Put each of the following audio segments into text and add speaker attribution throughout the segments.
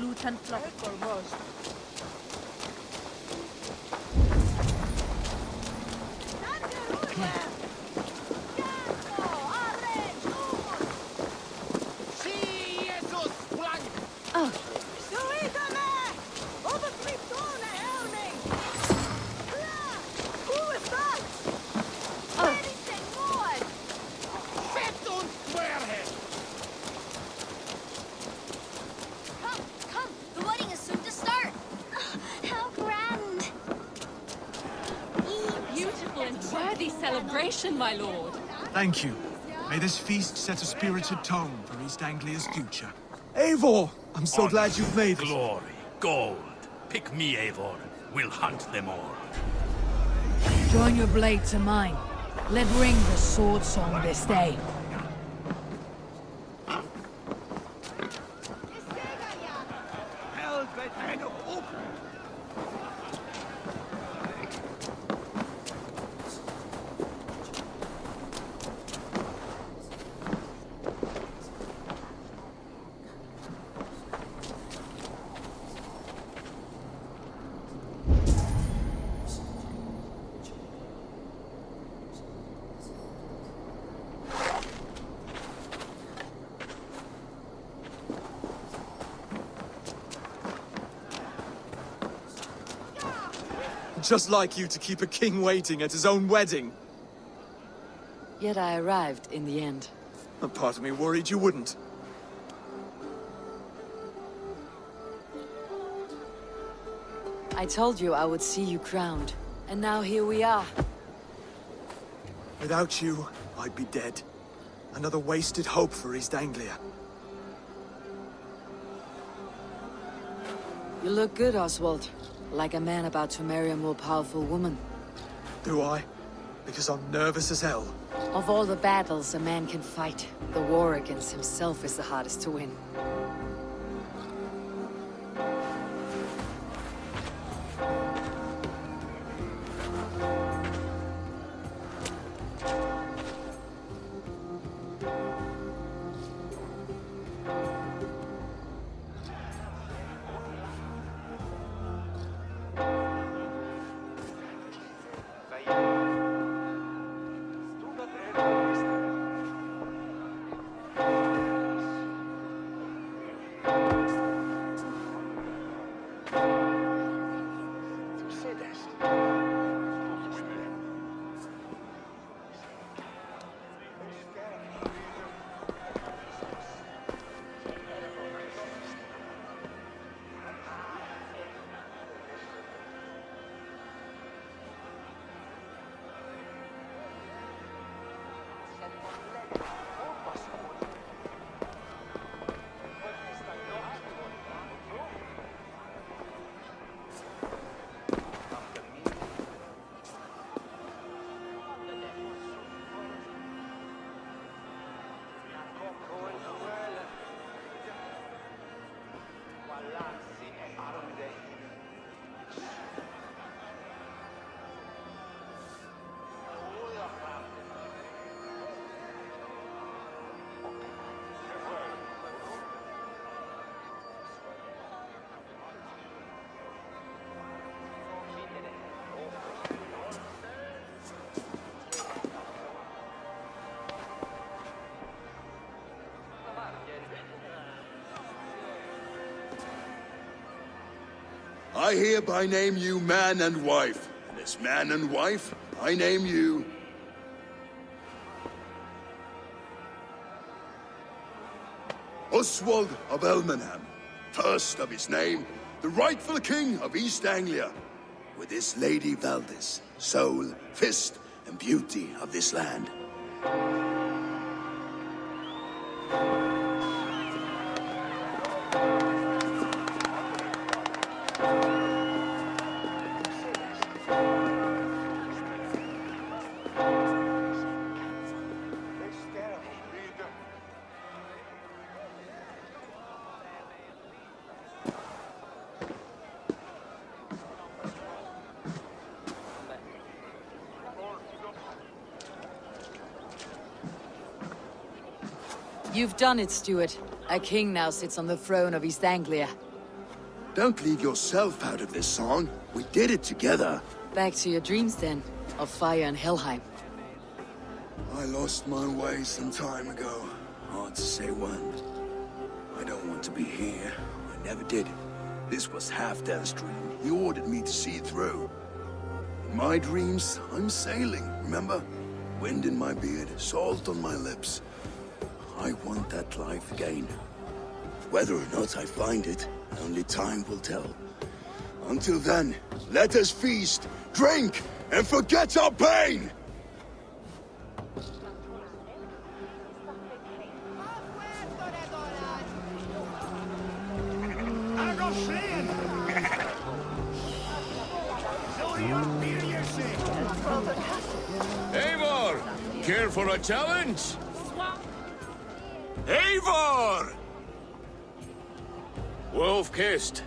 Speaker 1: Lutan Flop. Oh.
Speaker 2: Come, the wedding is soon to start. How grand.
Speaker 3: Beautiful and worthy celebration, my lord.
Speaker 4: Thank you. May this feast set a spirited tone for East Anglia's future. Eivor! I'm so
Speaker 5: Honor,
Speaker 4: glad you've made it.
Speaker 5: glory, gold. Pick me, Eivor. We'll hunt them all.
Speaker 6: Join your blade to mine. Let ring the sword song this day.
Speaker 4: Just like you to keep a king waiting at his own wedding.
Speaker 6: Yet I arrived in the end.
Speaker 4: A part of me worried you wouldn't.
Speaker 6: I told you I would see you crowned. And now here we are.
Speaker 4: Without you, I'd be dead. Another wasted hope for East Anglia.
Speaker 6: You look good, Oswald. Like a man about to marry a more powerful woman.
Speaker 4: Do I? Because I'm nervous as hell.
Speaker 6: Of all the battles a man can fight, the war against himself is the hardest to win.
Speaker 7: I hereby name you man and wife, and as man and wife, I name you... Oswald of Elmenham, first of his name, the rightful king of East Anglia, with this Lady Valdis, soul, fist, and beauty of this land.
Speaker 6: You've done it, Stuart. A king now sits on the throne of East Anglia.
Speaker 7: Don't leave yourself out of this song. We did it together.
Speaker 6: Back to your dreams then, of fire and Helheim.
Speaker 7: I lost my way some time ago. Hard to say when. I don't want to be here. I never did. This was Halfdan's dream. He ordered me to see it through. In my dreams, I'm sailing, remember? Wind in my beard, salt on my lips. I want that life again. Whether or not I find it, only time will tell. Until then, let us feast, drink, and forget our pain!
Speaker 5: Eivor! Care for a challenge? Eivor! Wolf-kissed,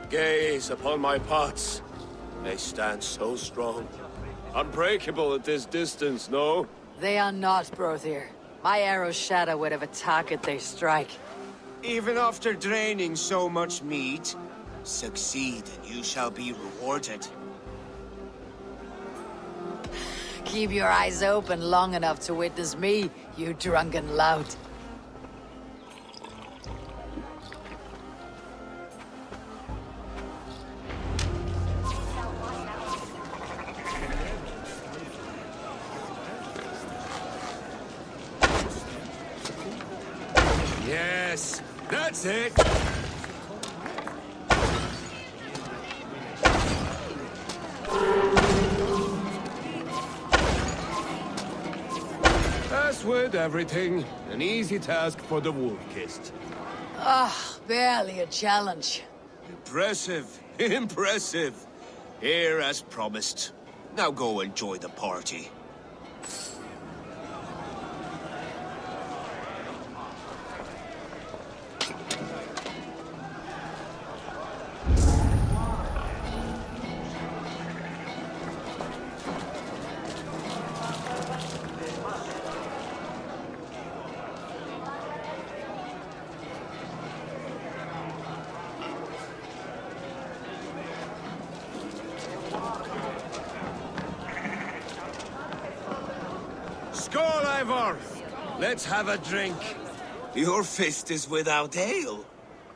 Speaker 5: gaze upon my pots. They stand so strong. Unbreakable at this distance, no?
Speaker 6: They are not, Brothir. My arrows shatter whatever target they strike.
Speaker 8: Even after draining so much meat, succeed and you shall be rewarded.
Speaker 6: Keep your eyes open long enough to witness me, you drunken lout.
Speaker 5: Yes, that's it! As with everything, an easy task for the wolf-kissed.
Speaker 6: Barely a challenge.
Speaker 8: Impressive, impressive. Here as promised. Now go enjoy the party.
Speaker 5: Skål, Eivor! Let's have a drink.
Speaker 8: Your fist is without ale.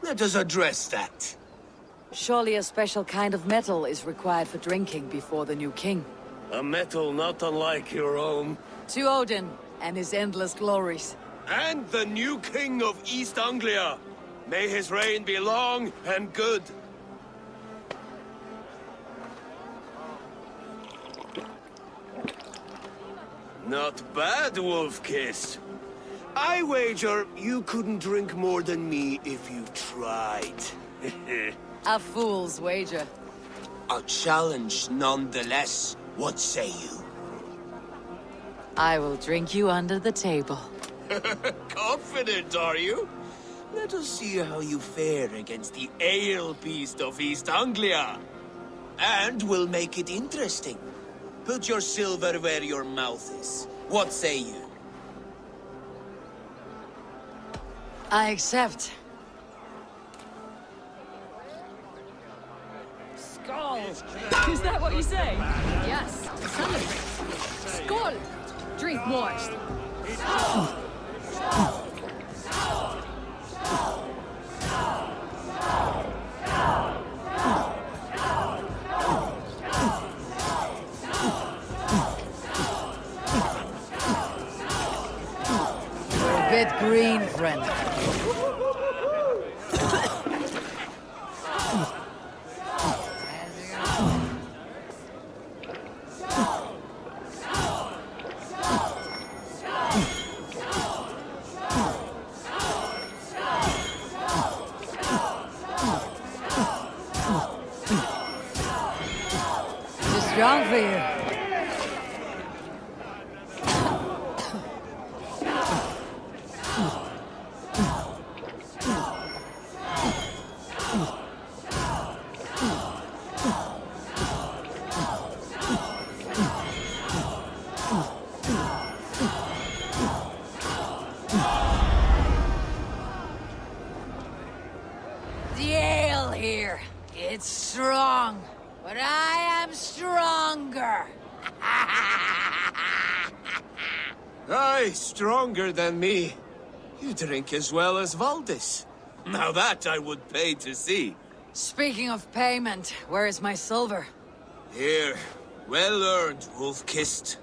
Speaker 8: Let us address that.
Speaker 6: Surely a special kind of metal is required for drinking before the new king.
Speaker 5: A metal not unlike your own.
Speaker 6: To Odin and his endless glories.
Speaker 5: And the new king of East Anglia. May his reign be long and good. Not bad, Wolf-Kiss. I wager you couldn't drink more than me if you tried.
Speaker 6: A fool's wager.
Speaker 8: A challenge nonetheless. What say you?
Speaker 6: I will drink you under the table.
Speaker 8: Confident, are you? Let us see how you fare against the ale beast of East Anglia. And we'll make it interesting. Put your silver where your mouth is. What say you?
Speaker 6: I accept.
Speaker 3: Skål! Is that what you say?
Speaker 9: Yes, to celebrate. Skål! Drink moist.
Speaker 6: You're a bit green, friend. Too strong for you. The ale here. it's strong, but I am stronger.
Speaker 5: Aye, stronger than me. You drink as well as Valdis. Now that I would pay to see.
Speaker 6: Speaking of payment, where is my silver?
Speaker 5: Here, well earned, wolf-kissed.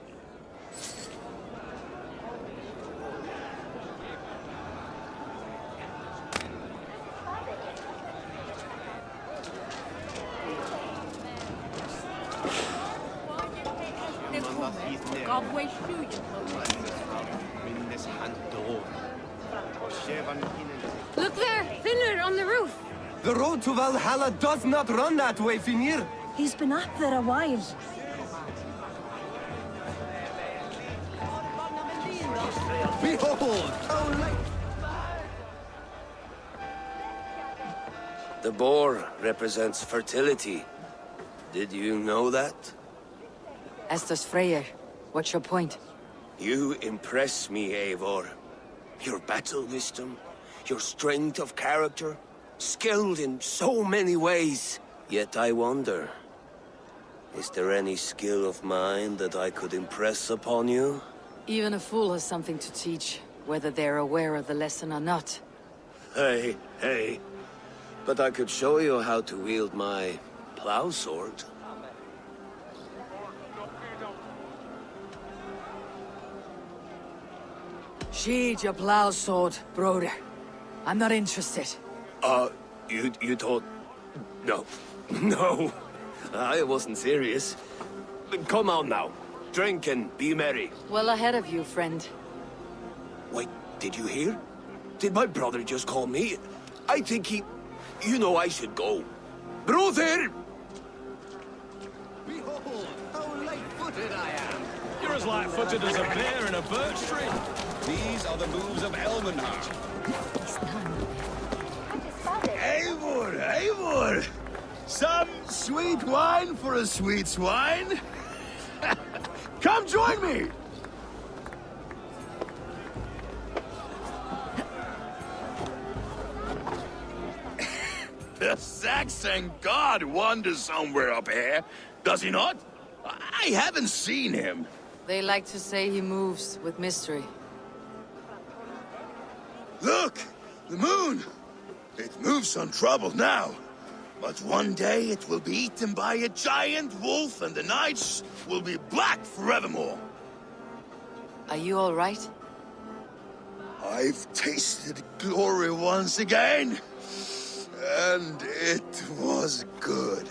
Speaker 9: Look there! Finner on the roof!
Speaker 10: The road to Valhalla does not run that way, Finir.
Speaker 11: He's been up there a while.
Speaker 10: Behold!
Speaker 5: The boar represents fertility. Did you know that?
Speaker 6: As does Freyr. What's your point?
Speaker 5: You impress me, Eivor. Your battle wisdom, your strength of character, skilled in so many ways. Yet I wonder, is there any skill of mine that I could impress upon you?
Speaker 6: Even a fool has something to teach, whether they're aware of the lesson or not.
Speaker 5: Hey. But I could show you how to wield my plow sword.
Speaker 6: Sheathe your plow sword, brother. I'm not interested.
Speaker 5: You thought... No. No. I wasn't serious. Come on now. Drink and be merry.
Speaker 6: Well ahead of you, friend.
Speaker 5: Wait, did you hear? Did my brother just call me? I think he... You know I should go. Brother!
Speaker 10: Behold, how light-footed I am.
Speaker 1: You're as light-footed as a bear in a birch tree. These are the moves of Elmenhart.
Speaker 7: Eivor! Some sweet wine for a sweet swine? Come join me! The Saxon god wanders somewhere up here, does he not? I haven't seen him.
Speaker 6: They like to say he moves with mystery.
Speaker 7: Look! The moon! It moves untroubled now. But one day it will be eaten by a giant wolf and the nights will be black forevermore.
Speaker 6: Are you all right?
Speaker 7: I've tasted glory once again. And it was good.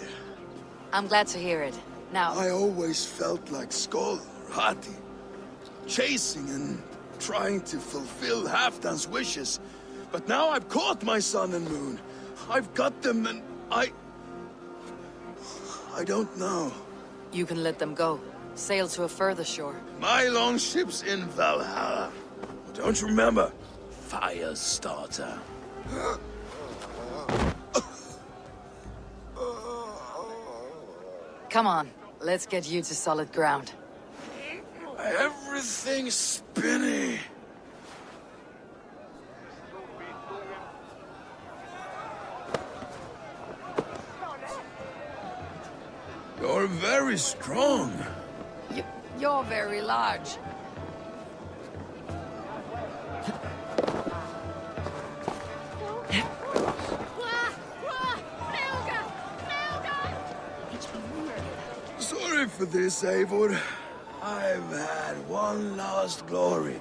Speaker 6: I'm glad to hear it. Now...
Speaker 7: I always felt like Skoll, Hati, chasing and trying to fulfill Halfdan's wishes. But now I've caught my sun and moon. I've got them and I don't know.
Speaker 6: You can let them go. Sail to a further shore.
Speaker 7: My longship's in Valhalla. Don't you remember? Firestarter.
Speaker 6: Come on, let's get you to solid ground.
Speaker 7: Everything's spinny. You're very strong.
Speaker 6: You're very large.
Speaker 7: Sorry for this, Eivor. I've had one last glory.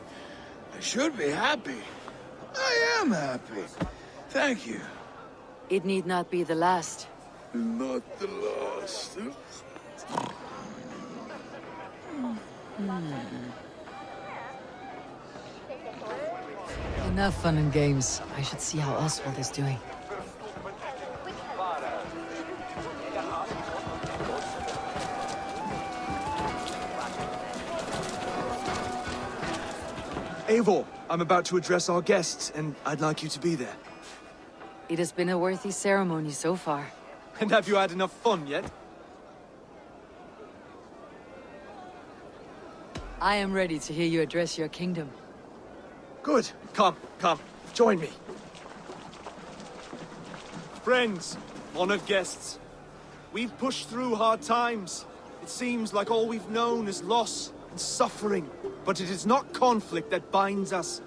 Speaker 7: I should be happy. I am happy. Thank you.
Speaker 6: It need not be the last.
Speaker 7: Not the last.
Speaker 6: Enough fun and games. I should see how Oswald is doing.
Speaker 4: Eivor, I'm about to address our guests, and I'd like you to be there.
Speaker 6: It has been a worthy ceremony so far.
Speaker 4: And have you had enough fun yet?
Speaker 6: I am ready to hear you address your kingdom.
Speaker 4: Good. Come, join me. Friends, honored guests, We've pushed through hard times. It seems like all we've known is loss and suffering. But it is not conflict that binds us.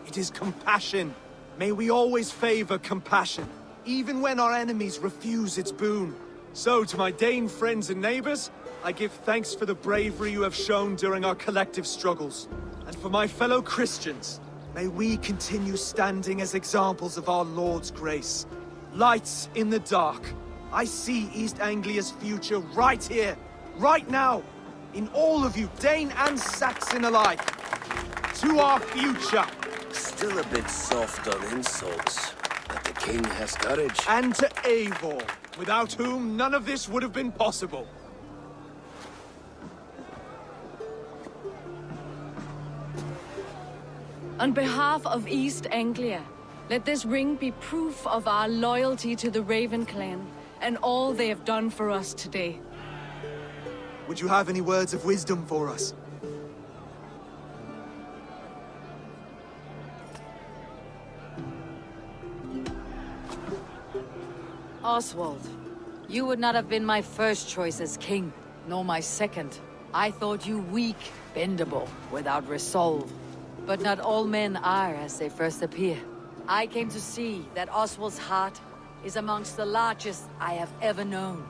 Speaker 4: It is compassion. May we always favor compassion, even when our enemies refuse its boon. So, to my Dane friends and neighbors, I give thanks for the bravery you have shown during our collective struggles. And for my fellow Christians, may we continue standing as examples of our Lord's grace. Lights in the dark. I see East Anglia's future right here, right now, in all of you, Dane and Saxon alike. To our future.
Speaker 5: Still a bit soft on insults, but the king has courage.
Speaker 4: And to Eivor, without whom none of this would have been possible.
Speaker 3: On behalf of East Anglia, let this ring be proof of our loyalty to the Raven clan and all they have done for us today.
Speaker 4: Would you have any words of wisdom for us?
Speaker 6: Oswald, you would not have been my first choice as king, nor my second. I thought you weak, bendable, without resolve. But not all men are as they first appear. I came to see that Oswald's heart is amongst the largest I have ever known.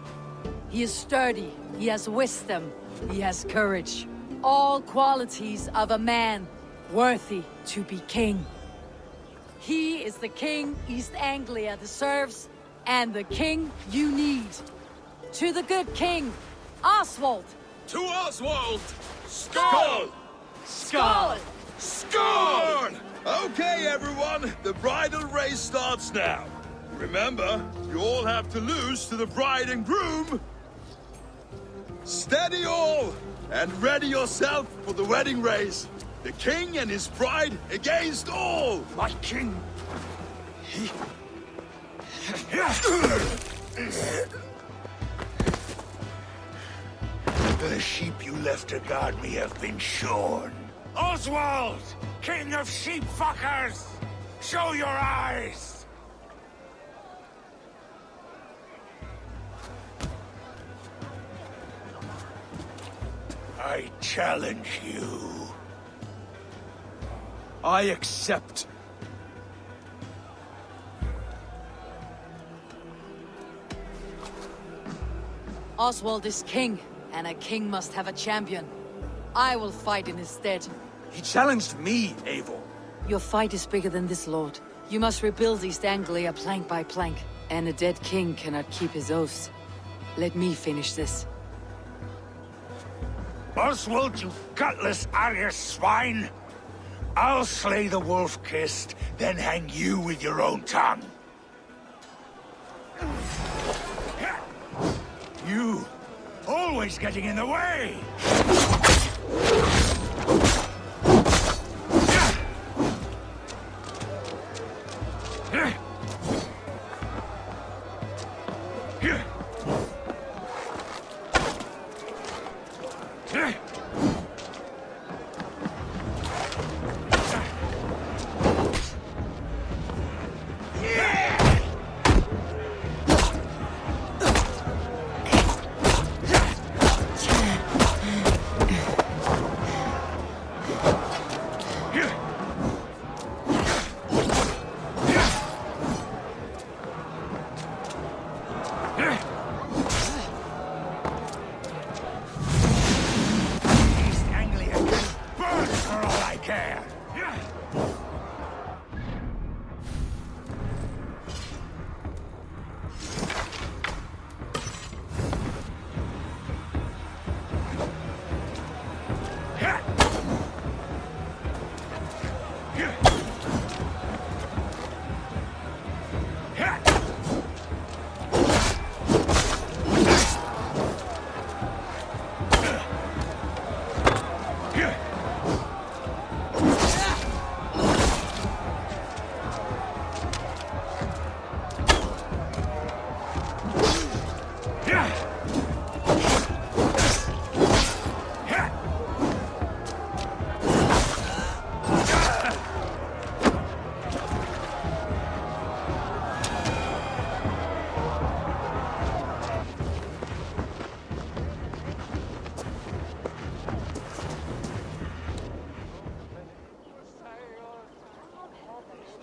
Speaker 6: He is sturdy, he has wisdom, he has courage. All qualities of a man worthy to be king. He is the king East Anglia deserves, and the king you need. To the good king, Oswald!
Speaker 1: To Oswald!
Speaker 6: Skull!
Speaker 1: Skull! Skull! Okay, everyone, the bridal race starts now. Remember, you all have to lose to the bride and groom. Steady all, and ready yourself for the wedding race. The king and his bride against all.
Speaker 4: My king!
Speaker 7: The sheep you left to guard me have been shorn.
Speaker 12: Oswald! King of sheep fuckers! Show your eyes! I challenge you.
Speaker 4: I accept.
Speaker 6: Oswald is king, and a king must have a champion. I will fight in his stead.
Speaker 4: He challenged me, Eivor.
Speaker 6: Your fight is bigger than this, Lord. You must rebuild East Anglia plank by plank, and a dead king cannot keep his oaths. Let me finish this.
Speaker 12: Oswald, you gutless Arya swine! I'll slay the wolf-kissed, then hang you with your own tongue. You, always getting in the way!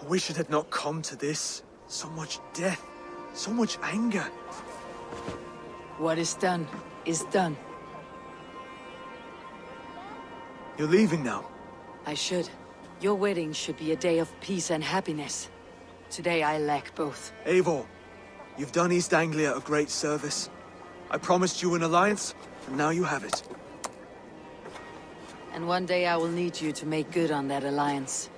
Speaker 4: wish it had not come to this. So much death, so much anger.
Speaker 6: What is done is done.
Speaker 4: You're leaving now.
Speaker 6: I should. Your wedding should be a day of peace and happiness. Today I lack both.
Speaker 4: Eivor, you've done East Anglia a great service. I promised you an alliance, and now you have it.
Speaker 6: And one day I will need you to make good on that alliance.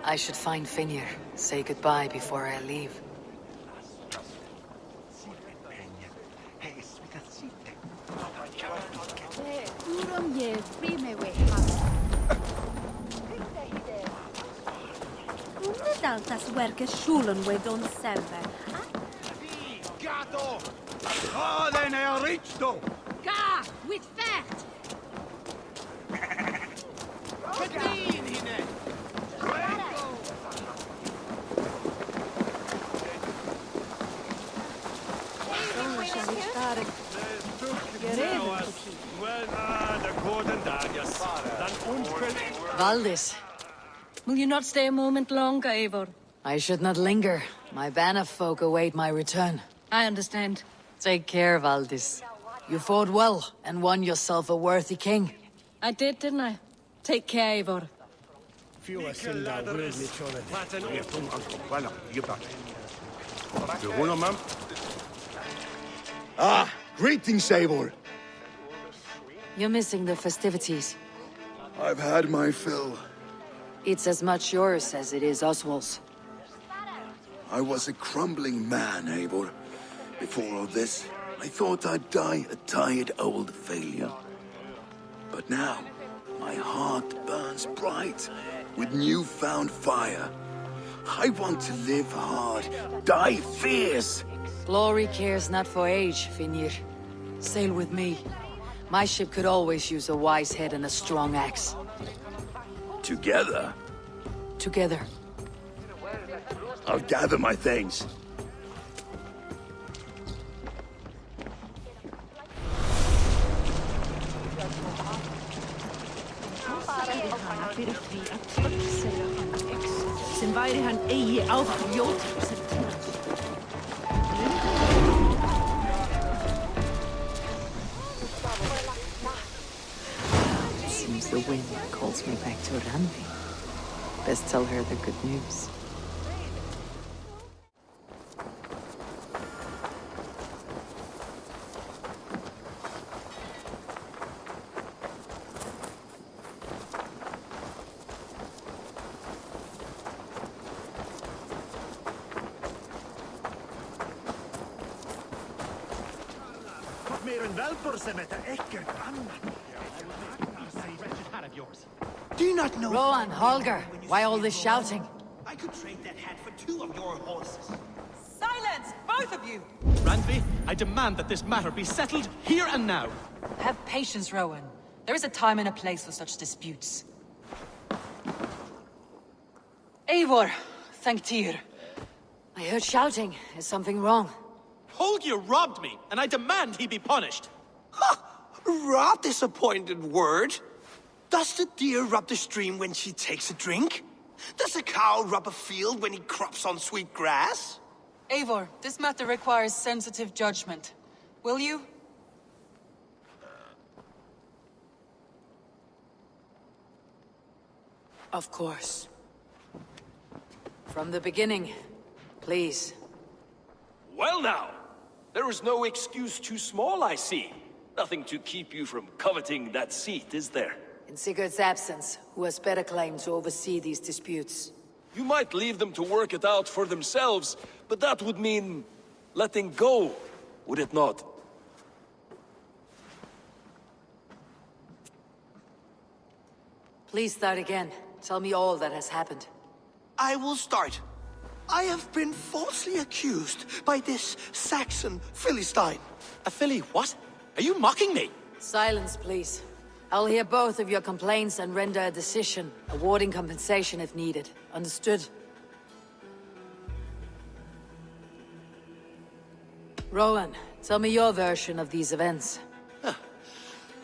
Speaker 6: I should find Finir, say goodbye before I leave.
Speaker 11: Daltas werke schulen we don't serve.
Speaker 12: Gato! Oh, then I reached though!
Speaker 9: Ga, with fact!
Speaker 6: Valdis,
Speaker 3: Will you not stay a moment longer, Eivor?
Speaker 6: I should not linger. My banner folk await my return.
Speaker 3: I understand.
Speaker 6: Take care, Valdis. You fought well and won yourself a worthy king.
Speaker 3: I did, didn't I? Take care, Eivor.
Speaker 7: Ah, greetings, Eivor.
Speaker 6: You're missing the festivities.
Speaker 7: I've had my fill.
Speaker 6: It's as much yours as it is Oswald's.
Speaker 7: I was a crumbling man, Eivor. Before all this, I thought I'd die a tired old failure. But now, my heart burns bright with newfound fire. I want to live hard, die fierce.
Speaker 6: Glory cares not for age, Finir. Sail with me. My ship could always use a wise head and a strong axe.
Speaker 7: Together,
Speaker 6: Together.
Speaker 7: I'll gather my things.
Speaker 11: Sem væri hann eigi áfljót sem
Speaker 6: Seems the wind calls me back to Randi. Best tell her the good news.
Speaker 10: Do you not know?
Speaker 6: Rowan, Holger, why all this shouting?
Speaker 10: I could trade that hat for 2 of your horses.
Speaker 13: Silence, both of you! Randvi, I demand that this matter be settled here and now.
Speaker 14: Have patience, Rowan. There is a time and a place for such disputes.
Speaker 6: Eivor, thank Tyr. I heard shouting. Is something wrong?
Speaker 13: Holger robbed me, and I demand he be punished.
Speaker 10: Rather disappointed word. Does the deer rub the stream when she takes a drink? Does a cow rub a field when he crops on sweet grass?
Speaker 14: Eivor, this matter requires sensitive judgment. Will you?
Speaker 6: Of course. From the beginning, please.
Speaker 15: Well now, there is no excuse too small, I see. Nothing to keep you from coveting that seat, is there?
Speaker 6: In Sigurd's absence, who has better claim to oversee these disputes?
Speaker 15: You might leave them to work it out for themselves, but that would mean letting go, would it not?
Speaker 6: Please start again. Tell me all that has happened.
Speaker 10: I will start. I have been falsely accused by this Saxon Philistine.
Speaker 13: A Philly what? Are you mocking me?
Speaker 6: Silence, please. I'll hear both of your complaints and render a decision, awarding compensation if needed. Understood? Rowan, Tell me your version of these events.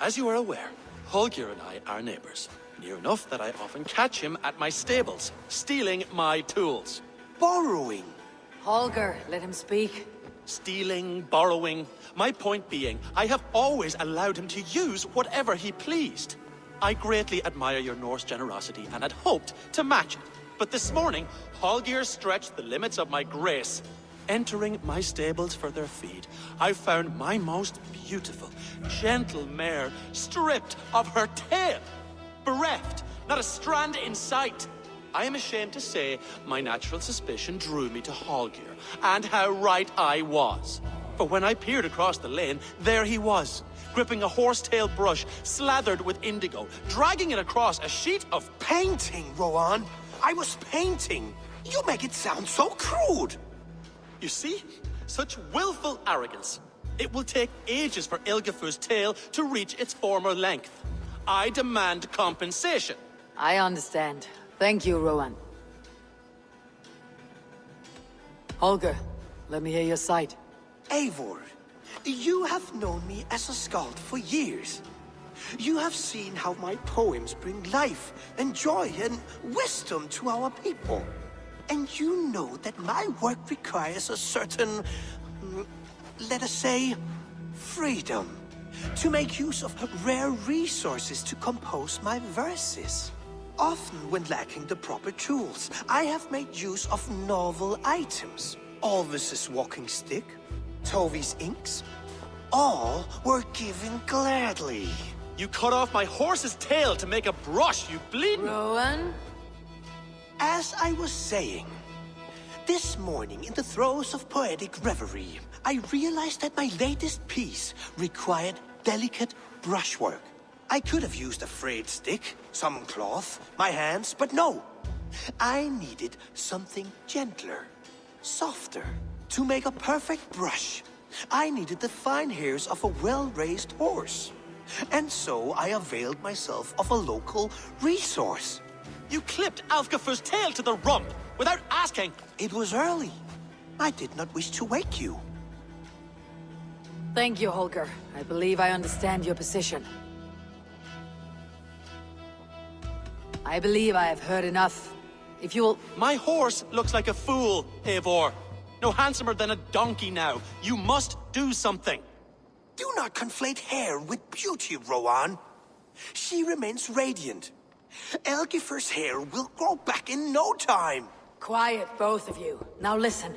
Speaker 13: As you are aware, Holger and I are neighbors. Near enough that I often catch him at my stables, stealing my tools.
Speaker 10: Borrowing.
Speaker 6: Holger, let him speak.
Speaker 13: Stealing, borrowing. My point being, I have always allowed him to use whatever he pleased. I greatly admire your Norse generosity and had hoped to match it. But this morning, Holger stretched the limits of my grace. Entering my stables for their feed, I found my most beautiful, gentle mare stripped of her tail. Bereft, not a strand in sight. I am ashamed to say my natural suspicion drew me to Holger, and how right I was. For when I peered across the lane, there he was, gripping a horsetail brush slathered with indigo, dragging it across a sheet of
Speaker 10: painting, Rowan. I was painting. You make it sound so crude.
Speaker 13: You see? Such willful arrogance. It will take ages for Ilgafur's tail to reach its former length. I demand compensation.
Speaker 6: I understand. Thank you, Rowan. Holger, let me hear your side.
Speaker 10: Eivor, you have known me as a skald for years. You have seen how my poems bring life and joy and wisdom to our people. And you know that my work requires a certain, let us say, freedom. To make use of rare resources to compose my verses. Often when lacking the proper tools, I have made use of novel items. Alvis's walking stick, Tovi's inks. All were given gladly.
Speaker 13: You cut off my horse's tail to make a brush, you bleeding...
Speaker 6: Rowan?
Speaker 10: As I was saying, this morning in the throes of poetic reverie, I realized that my latest piece required delicate brushwork. I could have used a frayed stick, some cloth, my hands, but no. I needed something gentler, softer. To make a perfect brush, I needed the fine hairs of a well-raised horse. And so I availed myself of a local resource.
Speaker 13: You clipped Alfgafur's tail to the rump, without asking.
Speaker 10: It was early. I did not wish to wake you.
Speaker 6: Thank you, Holger. I believe I understand your position. I believe I have heard enough. If you'll...
Speaker 13: My horse looks like a fool, Eivor. No handsomer than a donkey now. You must do something.
Speaker 10: Do not conflate hair with beauty, Rowan. She remains radiant. Elgifur's hair will grow back in no time.
Speaker 6: Quiet, both of you. Now listen.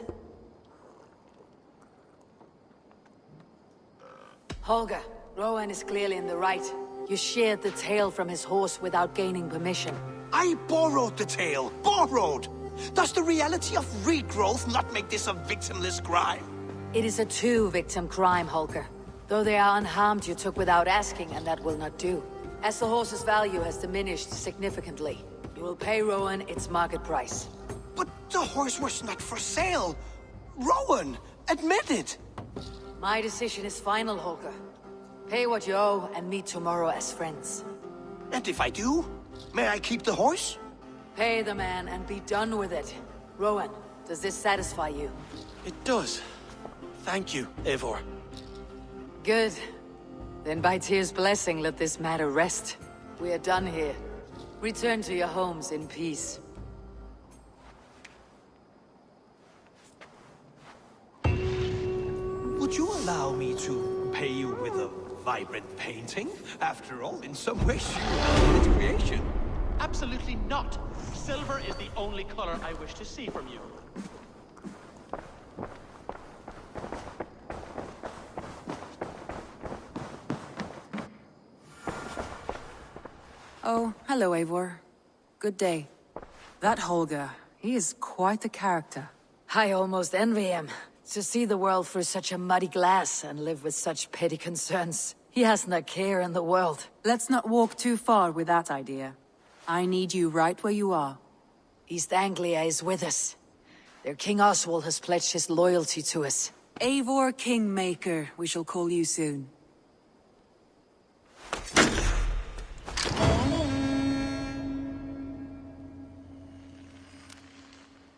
Speaker 6: Holger, Rowan is clearly in the right. You sheared the tail from his horse without gaining permission.
Speaker 10: I borrowed the tail. Borrowed! Does the reality of regrowth not make this a victimless crime?
Speaker 6: It is a two-victim crime, Holger. Though they are unharmed, you took without asking, and that will not do. As the horse's value has diminished significantly, you will pay Rowan its market price.
Speaker 10: But the horse was not for sale. Rowan, admit it.
Speaker 6: My decision is final, Holger. Pay what you owe and meet tomorrow as friends.
Speaker 10: And if I do, may I keep the horse?
Speaker 6: Pay the man and be done with it. Rowan, does this satisfy you?
Speaker 13: It does. Thank you, Eivor.
Speaker 6: Good. Then by Tyr's blessing, let this matter rest. We are done here. Return to your homes in peace.
Speaker 10: Would you allow me to pay you with a vibrant painting? After all, in some ways, you are its creation.
Speaker 13: Absolutely not. Silver is the only color I wish to see from you.
Speaker 16: Oh, hello, Eivor. Good day. That Holger, he is quite the character.
Speaker 6: I almost envy him. To see the world through such a muddy glass and live with such petty concerns. He hasn't a care in the world.
Speaker 16: Let's not walk too far with that idea. I need you right where you are.
Speaker 6: East Anglia is with us. Their King Oswald has pledged his loyalty to us.
Speaker 16: Eivor Kingmaker, we shall call you soon.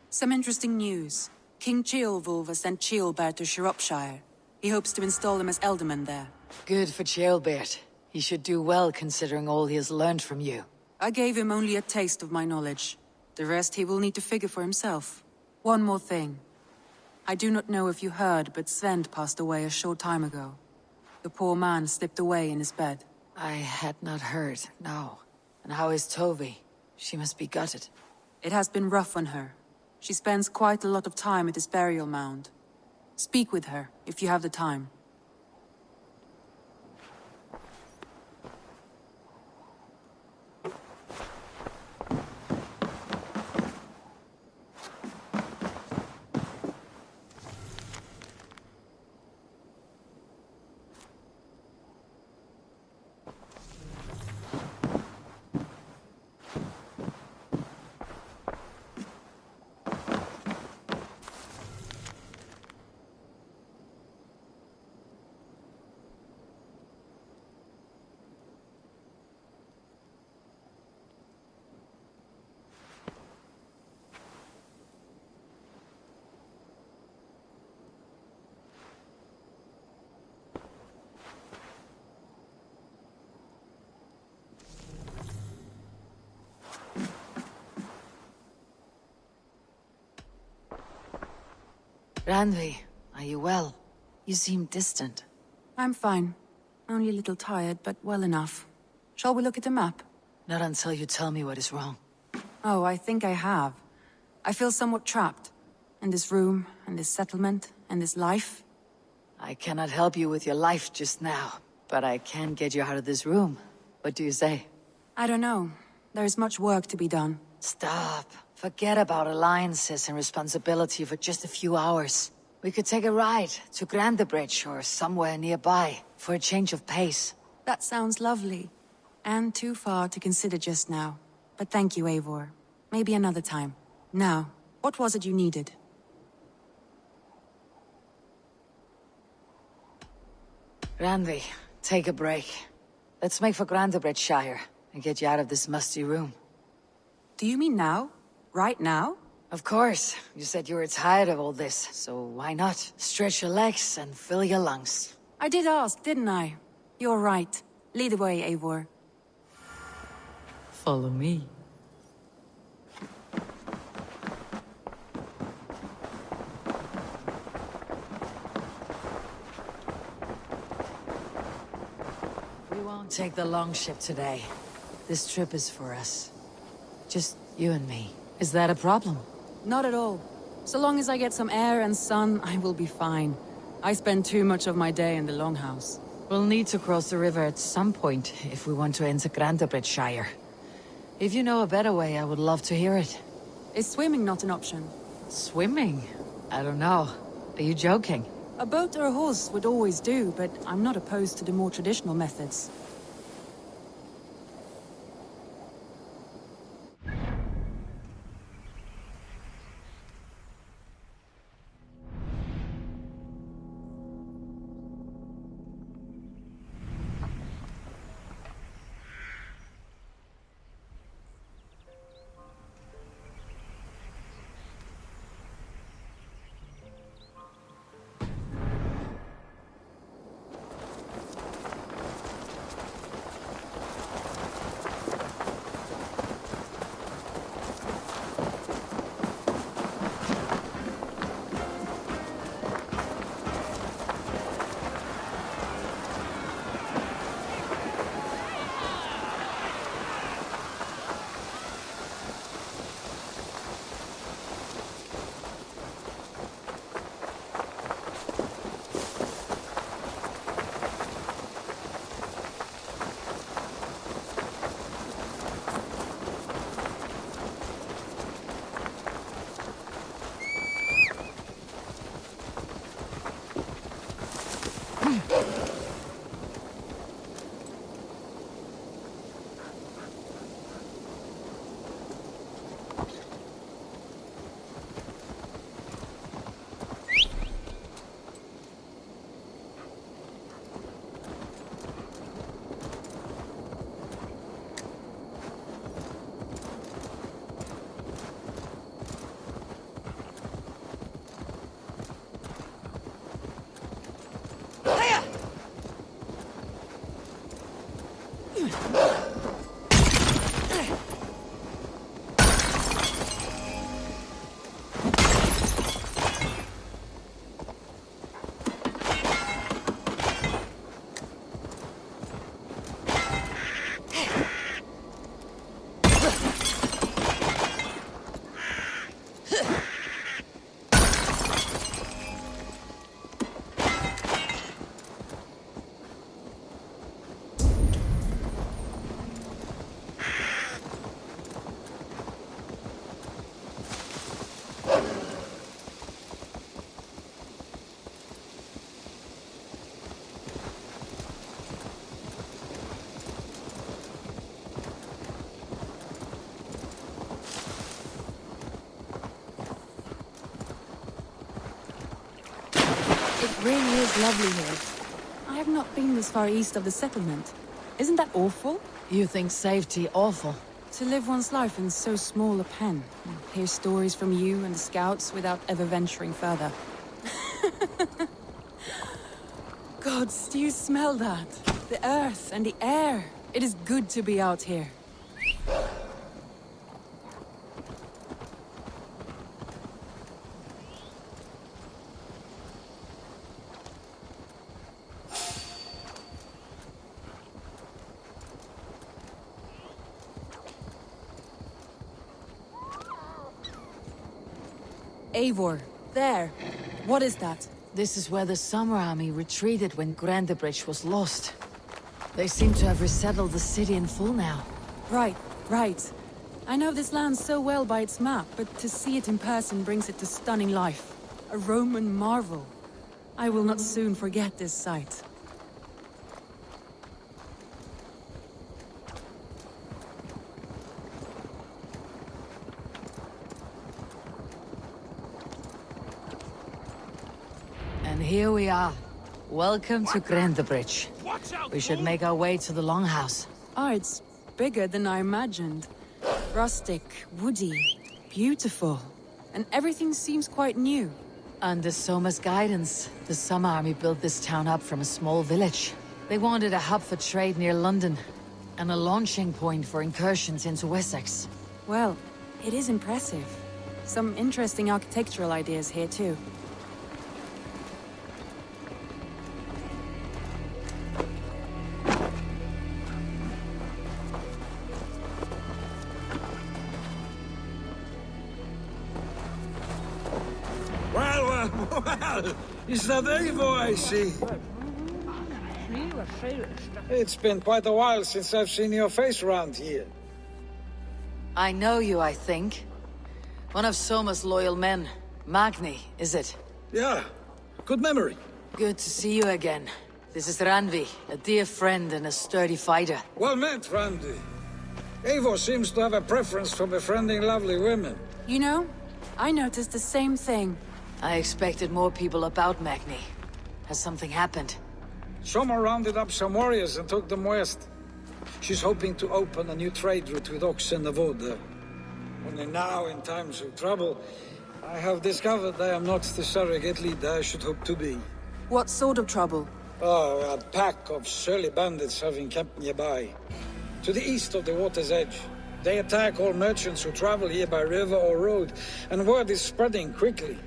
Speaker 16: Some interesting news. King Ceolwulf has sent Ceolbert to Shropshire. He hopes to install him as Elderman there.
Speaker 6: Good for Ceolbert. He should do well considering all he has learned from you.
Speaker 16: I gave him only a taste of my knowledge. The rest he will need to figure for himself. One more thing. I do not know if you heard, but Svend passed away a short time ago. The poor man slipped away in his bed.
Speaker 6: I had not heard, no. And how is Tovi? She must be gutted.
Speaker 16: It has been rough on her. She spends quite a lot of time at his burial mound. Speak with her, if you have the time.
Speaker 6: Randvi, are you well? You seem distant.
Speaker 16: I'm fine. Only a little tired, but well enough. Shall we look at the map?
Speaker 6: Not until you tell me what is wrong.
Speaker 16: Oh, I think I have. I feel somewhat trapped. In this room, and this settlement, and this life.
Speaker 6: I cannot help you with your life just now, but I can get you out of this room. What do you say?
Speaker 16: I don't know. There is much work to be done.
Speaker 6: Stop. Forget about alliances and responsibility for just a few hours. We could take a ride to Grandebridge or somewhere nearby for a change of pace.
Speaker 16: That sounds lovely. And too far to consider just now. But thank you, Eivor. Maybe another time. Now, what was it you needed?
Speaker 6: Randvi, take a break. Let's make for Grandebridgeshire and get you out of this musty room.
Speaker 16: Do you mean now? Right now?
Speaker 6: Of course. You said you were tired of all this, so why not? Stretch your legs and fill your lungs.
Speaker 16: I did ask, didn't I? You're right. Lead the way, Eivor.
Speaker 6: Follow me. We won't take the long ship today. This trip is for us. Just you and me. Is that a problem?
Speaker 16: Not at all. So long as I get some air and sun, I will be fine. I spend too much of my day in the Longhouse.
Speaker 6: We'll need to cross the river at some point if we want to enter Grandebridgeshire. If you know a better way, I would love to hear it.
Speaker 16: Is swimming not an option?
Speaker 6: Swimming? I don't know. Are you joking?
Speaker 16: A boat or a horse would always do, but I'm not opposed to the more traditional methods. really is lovely here. I have not been this far east of the settlement. Isn't that awful?
Speaker 6: You think safety awful?
Speaker 16: To live one's life in so small a pen, and hear stories from you and the scouts without ever venturing further. Gods, do you smell that? The earth and the air. It is good to be out here. Eivor, there. What is that?
Speaker 6: This is where the Summer Army retreated when Grandebridge was lost. They seem to have resettled the city in full now.
Speaker 16: Right, right. I know this land so well by its map, but to see it in person brings it to stunning life. A Roman marvel. I will not soon forget this sight.
Speaker 6: And here we are. Welcome to Grandebridge. We should make our way to the Longhouse.
Speaker 16: Oh, it's bigger than I imagined. Rustic, woody, beautiful. And everything seems quite new.
Speaker 6: Under Soma's guidance, the Summer Army built this town up from a small village. They wanted a hub for trade near London, and a launching point for incursions into Wessex.
Speaker 16: Well, it is impressive. Some interesting architectural ideas here too.
Speaker 17: Well, is that Eivor I see? It's been quite a while since I've seen your face around here.
Speaker 6: I know you, I think. One of Soma's loyal men. Magni, is it?
Speaker 17: Yeah, good memory.
Speaker 6: Good to see you again. This is Randvi, a dear friend and a sturdy fighter.
Speaker 17: Well met, Randy. Eivor seems to have a preference for befriending lovely women.
Speaker 16: You know, I noticed the same thing.
Speaker 6: I expected more people about Magni. Has something happened?
Speaker 17: Soma rounded up some warriors and took them west. She's hoping to open a new trade route with oxen of Oda. Only now, in times of trouble, I have discovered I am not the surrogate leader I should hope to be.
Speaker 16: What sort of trouble?
Speaker 17: Oh, a pack of surly bandits have encamped nearby. To the east of the water's edge. They attack all merchants who travel here by river or road, and word is spreading quickly.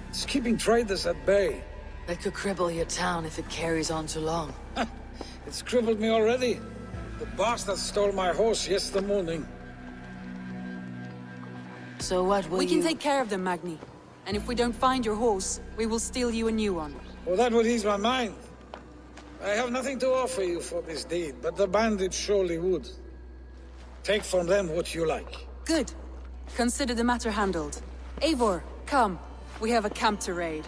Speaker 17: It's keeping traders at bay.
Speaker 6: That could cripple your town if it carries on too long.
Speaker 17: It's crippled me already. The bastard stole my horse yesterday morning.
Speaker 6: So what will
Speaker 16: We can take care of them, Magni. And if we don't find your horse, we will steal you a new one.
Speaker 17: Well, that would ease my mind. I have nothing to offer you for this deed, but the bandits surely would. Take from them what you like.
Speaker 16: Good. Consider the matter handled. Eivor, come. We have a camp to raid.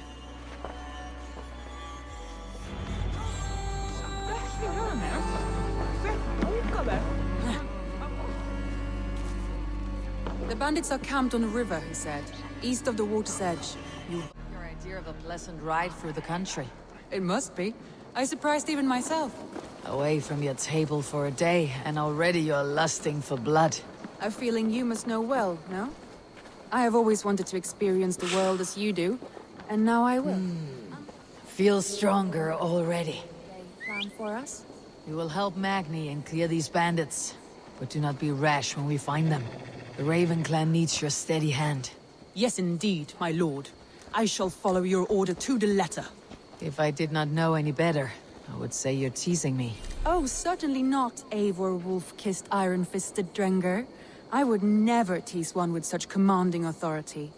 Speaker 16: The bandits are camped on the river, he said. East of the water's edge.
Speaker 6: Your idea of a pleasant ride through the country.
Speaker 16: It must be. I surprised even myself.
Speaker 6: Away from your table for a day, and already you're lusting for blood.
Speaker 16: A feeling you must know well, no? I have always wanted to experience the world as you do, and now I will.
Speaker 6: Feel stronger already.
Speaker 16: Plan for us?
Speaker 6: We will help Magni and clear these bandits. But do not be rash when we find them. The Raven clan needs your steady hand.
Speaker 16: Yes, indeed, my lord. I shall follow your order to the letter.
Speaker 6: If I did not know any better, I would say you're teasing me.
Speaker 16: Oh, certainly not, Eivor wolf-kissed iron-fisted Drenger. I would never tease one with such commanding authority.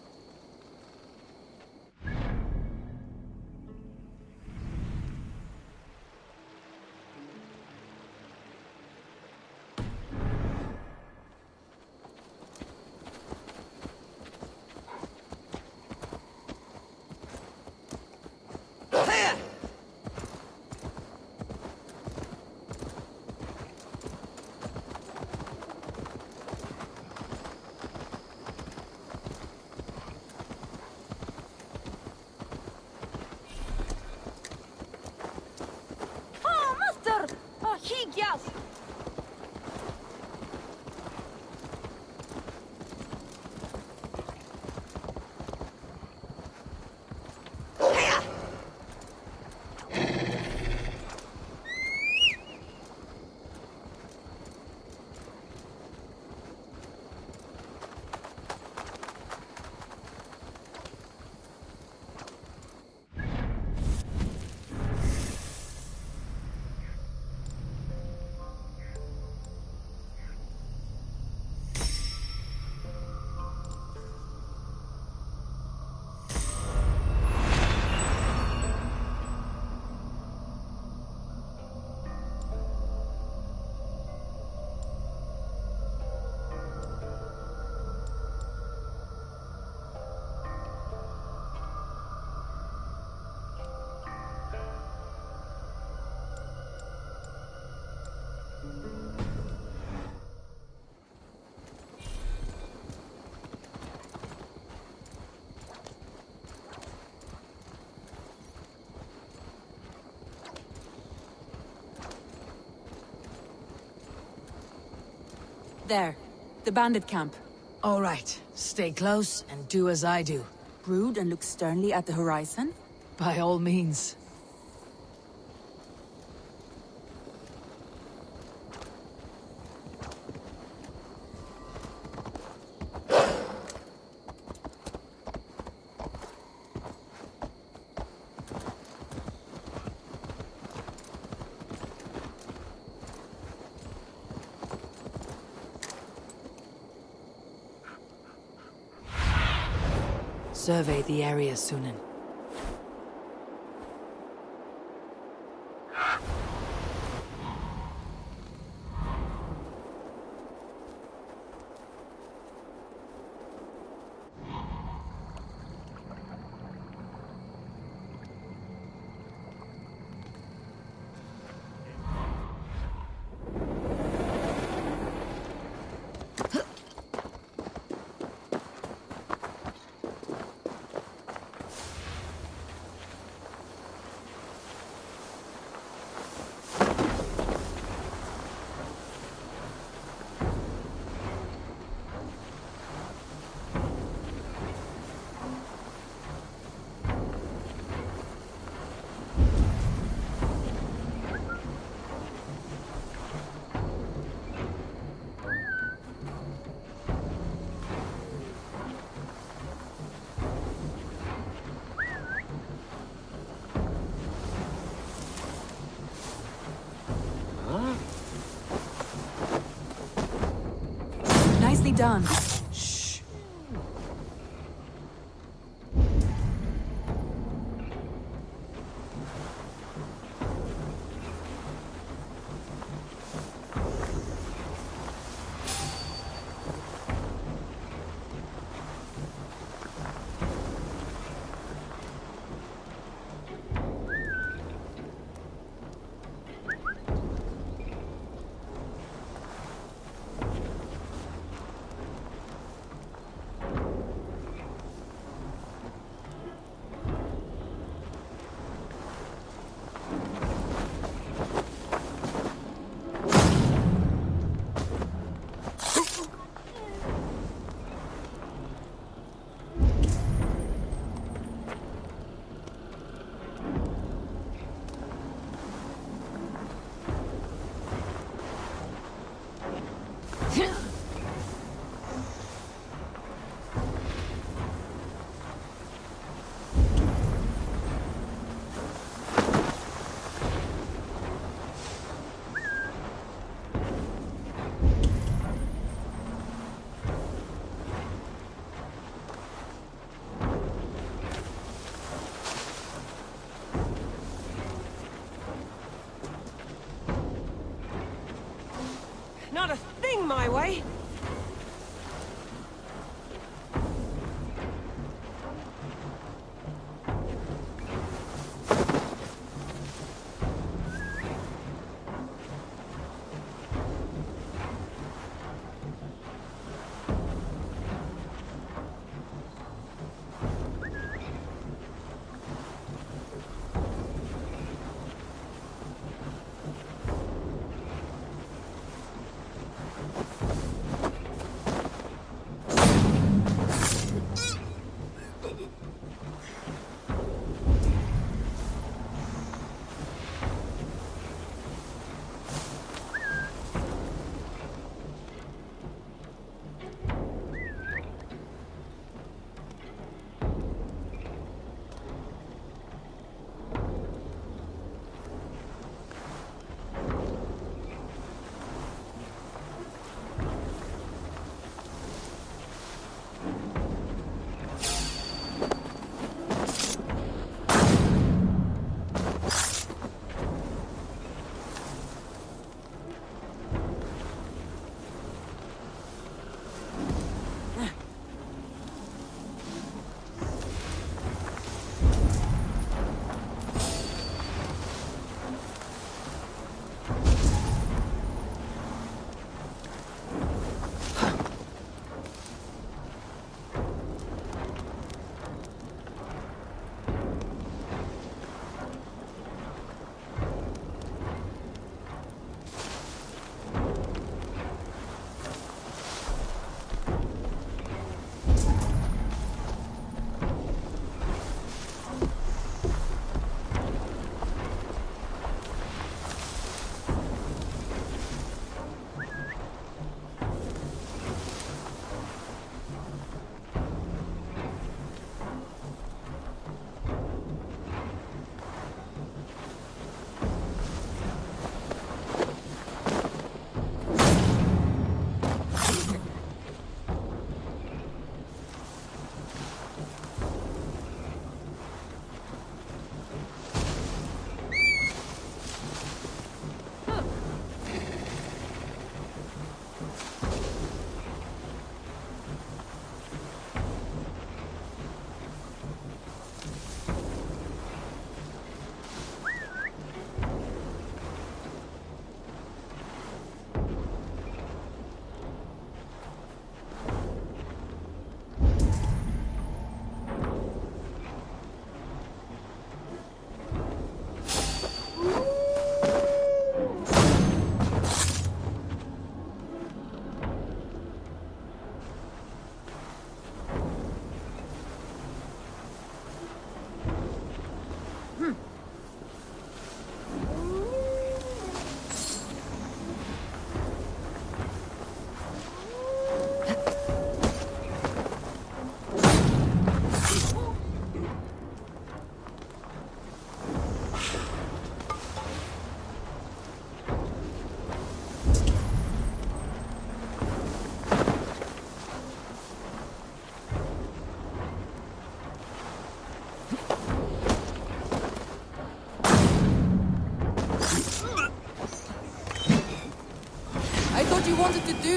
Speaker 16: There. The bandit camp.
Speaker 6: All right. Stay close and do as I do.
Speaker 16: Brood and look sternly at the horizon?
Speaker 6: By all means. Survey the area, Sunan.
Speaker 16: Nicely done.
Speaker 18: Not a thing my way!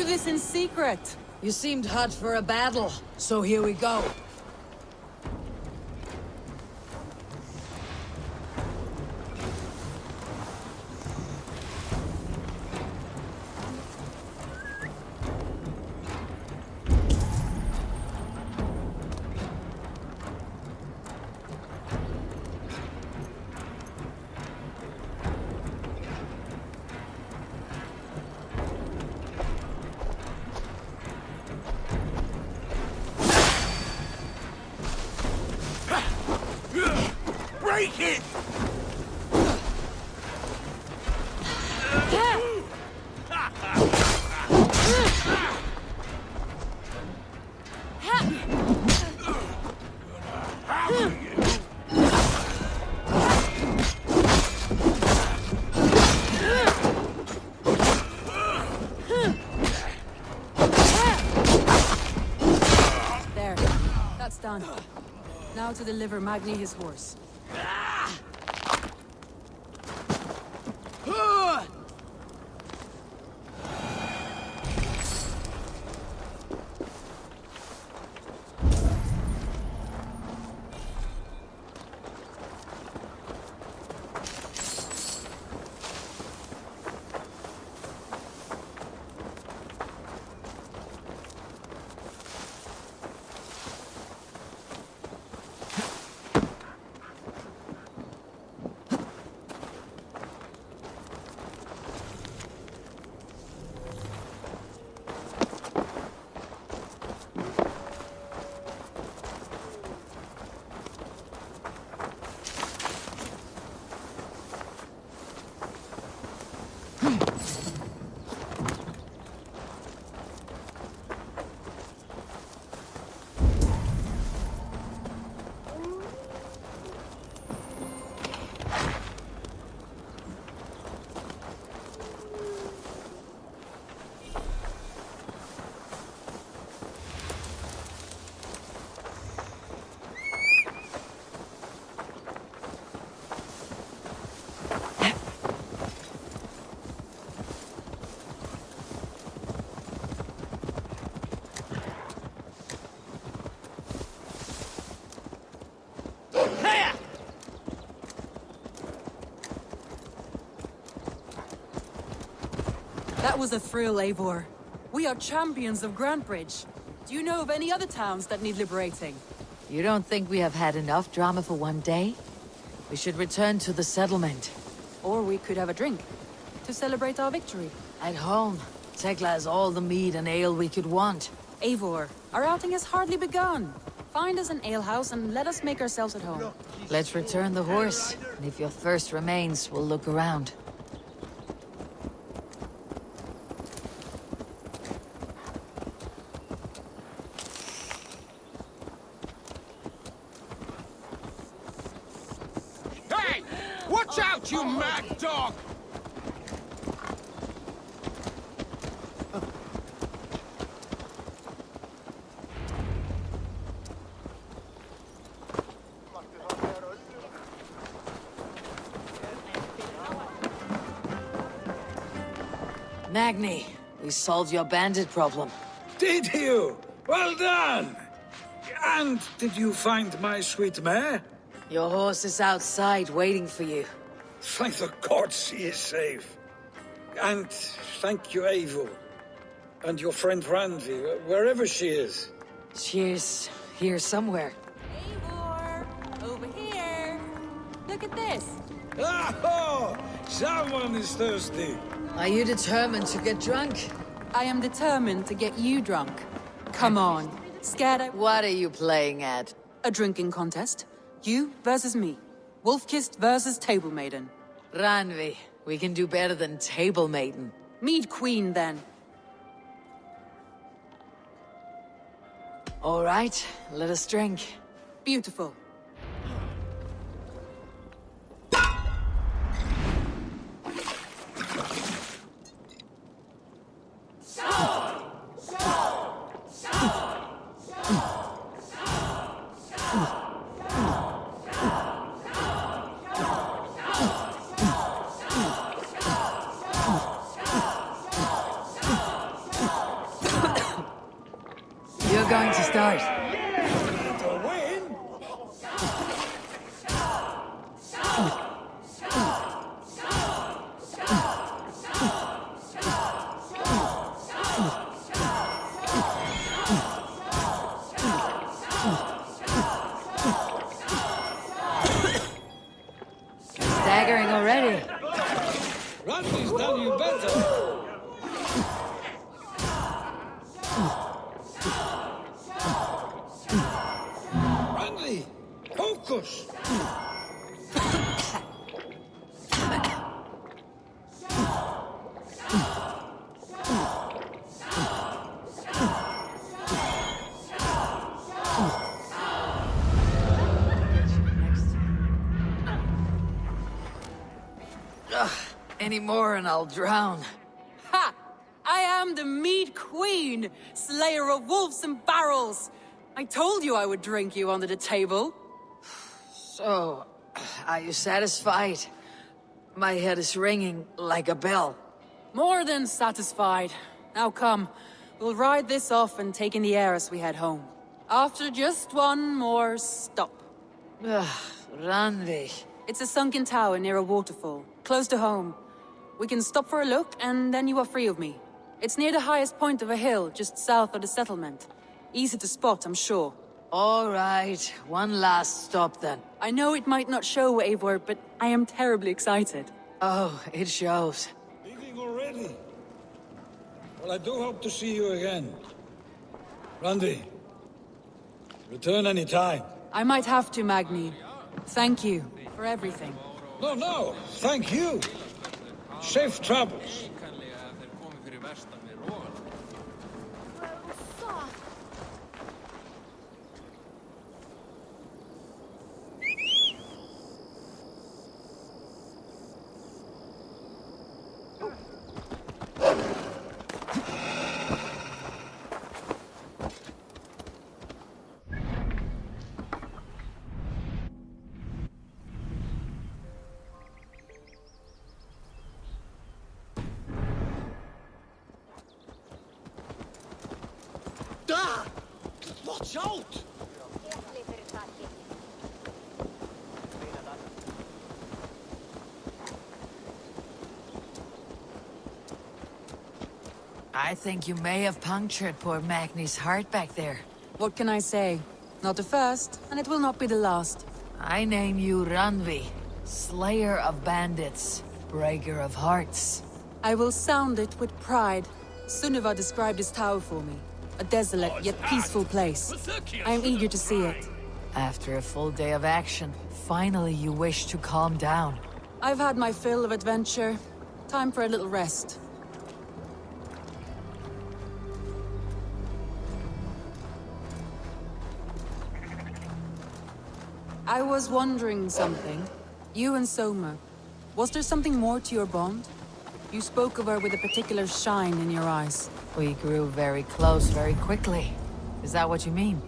Speaker 6: this in secret. You seemed hot for a battle, so here we go.
Speaker 12: Break it!
Speaker 16: There. That's done. Now to deliver Magni his horse. That was a thrill, Eivor. We are champions of Grantebridge. Do you know of any other towns that need liberating?
Speaker 6: You don't think we have had enough drama for one day? We should return to the settlement.
Speaker 16: Or we could have a drink, to celebrate our victory.
Speaker 6: At home, Tekla has all the mead and ale we could want.
Speaker 16: Eivor, our outing has hardly begun. Find us an alehouse and let us make ourselves at home.
Speaker 6: Let's return the horse, and if your thirst remains, we'll look around.
Speaker 12: Hey! Watch out, you mad dog!
Speaker 6: Magni, we solved your bandit problem.
Speaker 17: Did you? Well done! And did you find my sweet mare?
Speaker 6: Your horse is outside waiting for you.
Speaker 17: Thank the gods he is safe. And thank you, Eivor. And your friend Randi, wherever she is.
Speaker 6: She's here somewhere.
Speaker 16: Eivor, over here. Look at this.
Speaker 17: Oh, someone is thirsty.
Speaker 6: Are you determined to get drunk?
Speaker 16: I am determined to get you drunk. Come on. Scared?
Speaker 6: What are you playing at?
Speaker 16: A drinking contest. You versus me. Wolf-kissed versus Table Maiden.
Speaker 6: Randvi, we can do better than Table Maiden.
Speaker 16: Mead Queen, then.
Speaker 6: All right, let us drink.
Speaker 16: Beautiful.
Speaker 6: you're going to start.
Speaker 17: To win?
Speaker 6: Staggering already.
Speaker 17: Randy's done you better. Randy, focus.
Speaker 6: Any more and I'll drown.
Speaker 16: Ha! I am the mead queen, slayer of wolves and barrels. I told you I would drink you under the table.
Speaker 6: So, are you satisfied? My head is ringing like a bell.
Speaker 16: More than satisfied. Now come, we'll ride this off and take in the air as we head home. After just one more stop.
Speaker 6: Randvi.
Speaker 16: It's a sunken tower near a waterfall, close to home. We can stop for a look, and then you are free of me. It's near the highest point of a hill, just south of the settlement. Easy to spot, I'm sure.
Speaker 6: All right, one last stop then.
Speaker 16: I know it might not show, Eivor, but I am terribly excited.
Speaker 6: Oh, it shows.
Speaker 17: Leaving already? Well, I do hope to see you again. Randy, return any time.
Speaker 16: I might have to, Magni. Thank you for everything.
Speaker 17: No, thank you. Safe travels.
Speaker 10: Watch out!
Speaker 6: I think you may have punctured poor Magni's heart back there.
Speaker 16: What can I say? Not the first, and it will not be the last.
Speaker 6: I name you Randvi, slayer of bandits, breaker of hearts.
Speaker 16: I will sound it with pride. Sunniva described this tower for me. A desolate yet peaceful place. I am eager to see it.
Speaker 6: After a full day of action, finally you wish to calm down.
Speaker 16: I've had my fill of adventure. Time for a little rest. I was wondering something. You and Soma. Was there something more to your bond? You spoke of her with a particular shine in your eyes.
Speaker 6: We grew very close very quickly. Is that what you mean?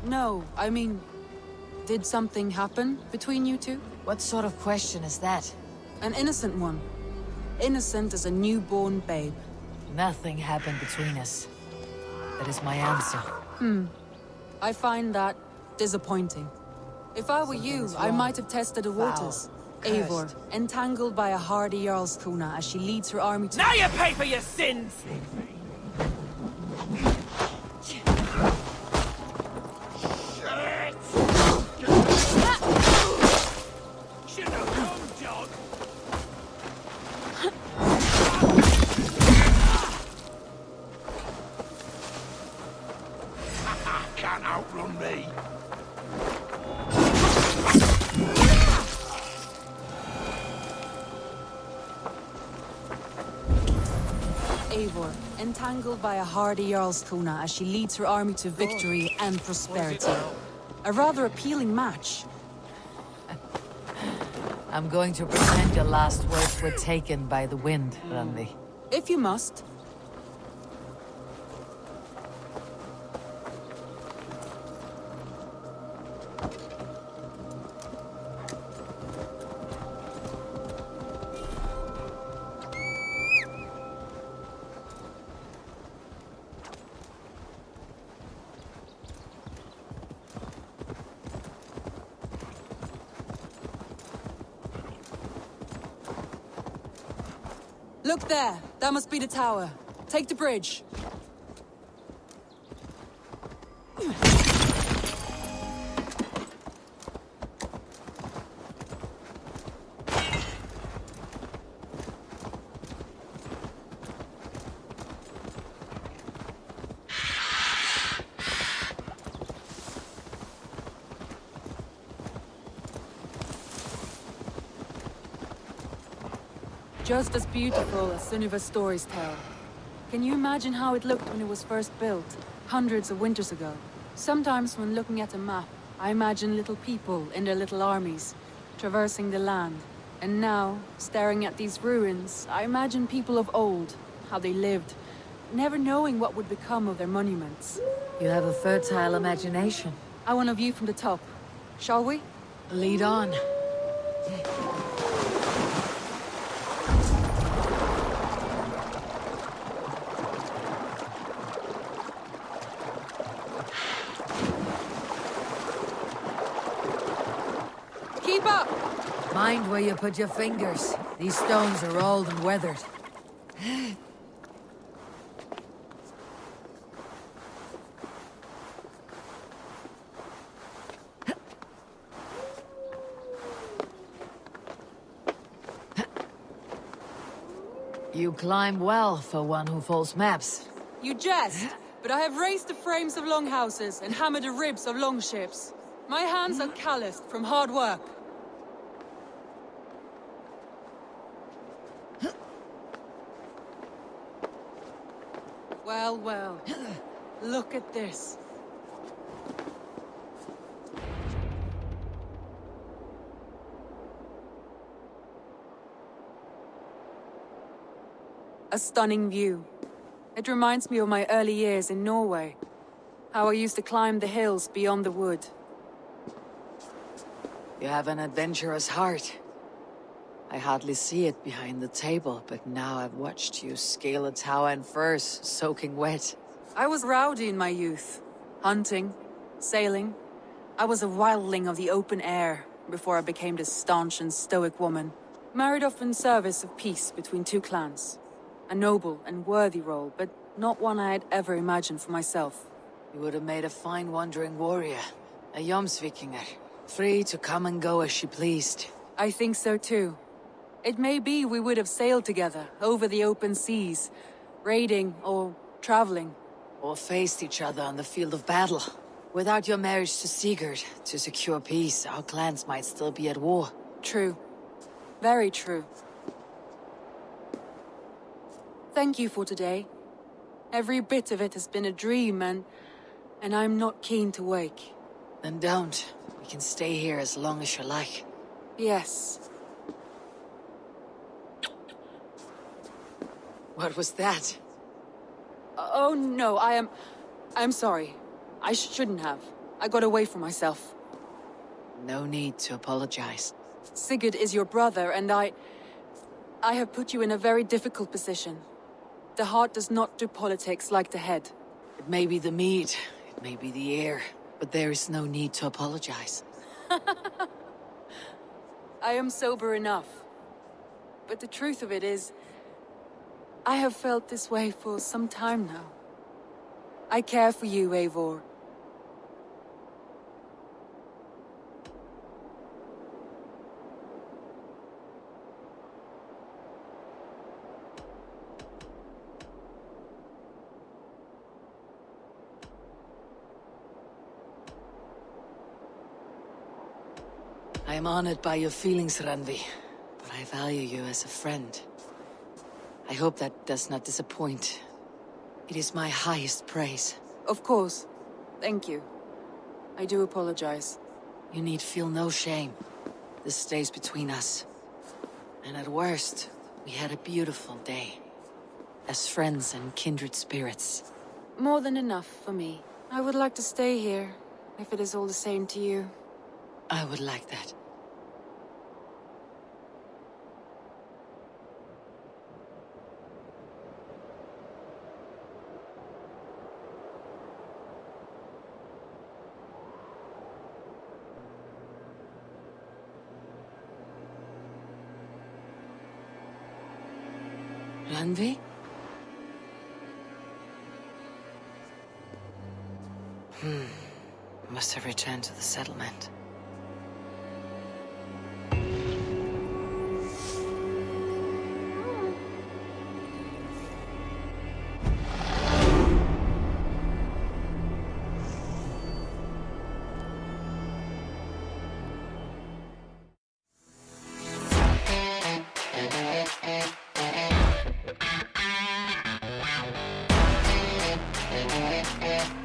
Speaker 16: No, I mean... Did something happen between you two?
Speaker 6: What sort of question is that?
Speaker 16: An innocent one. Innocent as a newborn babe.
Speaker 6: Nothing happened between us. That is my answer.
Speaker 16: I find that disappointing. If I were you, I might have tested the waters. Eivor, entangled by a hardy Jarlskona as she leads her army to—
Speaker 18: Now you pay for your sins!
Speaker 15: Should have come, John!
Speaker 12: Can't outrun me.
Speaker 16: Eivor, entangled by a hardy Jarlskona as she leads her army to victory and prosperity. A rather appealing match.
Speaker 6: I'm going to pretend your last words were taken by the wind, Randvi.
Speaker 16: If you must. Look there! That must be the tower. Take the bridge. Just as beautiful as Sunniva's stories tell. Can you imagine how it looked when it was first built, hundreds of winters ago? Sometimes when looking at a map, I imagine little people in their little armies, traversing the land. And now, staring at these ruins, I imagine people of old, how they lived, never knowing what would become of their monuments.
Speaker 6: You have a fertile imagination.
Speaker 16: I want a view from the top. Shall we?
Speaker 6: Lead on.
Speaker 16: Keep up!
Speaker 6: Mind where you put your fingers. These stones are old and weathered. You climb well for one who folds maps.
Speaker 16: You jest, but I have raised the frames of longhouses and hammered the ribs of longships. My hands are calloused from hard work. Well, well. Look at this. A stunning view. It reminds me of my early years in Norway. How I used to climb the hills beyond the wood.
Speaker 6: You have an adventurous heart. I hardly see it behind the table, but now I've watched you scale a tower in furs, soaking wet.
Speaker 16: I was rowdy in my youth. Hunting, sailing. I was a wildling of the open air, before I became this staunch and stoic woman. Married off in service of peace between two clans. A noble and worthy role, but not one I had ever imagined for myself.
Speaker 6: You would have made a fine wandering warrior. A Jomsvikinger. Free to come and go as she pleased.
Speaker 16: I think so too. It may be we would have sailed together, over the open seas. Raiding, or traveling.
Speaker 6: Or faced each other on the field of battle. Without your marriage to Sigurd, to secure peace, our clans might still be at war.
Speaker 16: True. Very true. Thank you for today. Every bit of it has been a dream, and I'm not keen to wake.
Speaker 6: Then don't. We can stay here as long as you like.
Speaker 16: Yes.
Speaker 6: What was that?
Speaker 16: Oh no, I'm sorry. I shouldn't have. I got away from myself.
Speaker 6: No need to apologize.
Speaker 16: Sigurd is your brother, and I have put you in a very difficult position. The heart does not do politics like the head.
Speaker 6: It may be the meat, it may be the air, but there is no need to apologize.
Speaker 16: I am sober enough. But the truth of it is, I have felt this way for some time now. I care for you, Eivor.
Speaker 6: I am honored by your feelings, Randvi, but I value you as a friend. I hope that does not disappoint. It is my highest praise.
Speaker 16: Of course. Thank you. I do apologize.
Speaker 6: You need feel no shame. This stays between us. And at worst, we had a beautiful day. As friends and kindred spirits.
Speaker 16: More than enough for me. I would like to stay here, if it is all the same to you.
Speaker 6: I would like that.
Speaker 16: Randvi? Must have returned to the settlement.
Speaker 2: Yeah.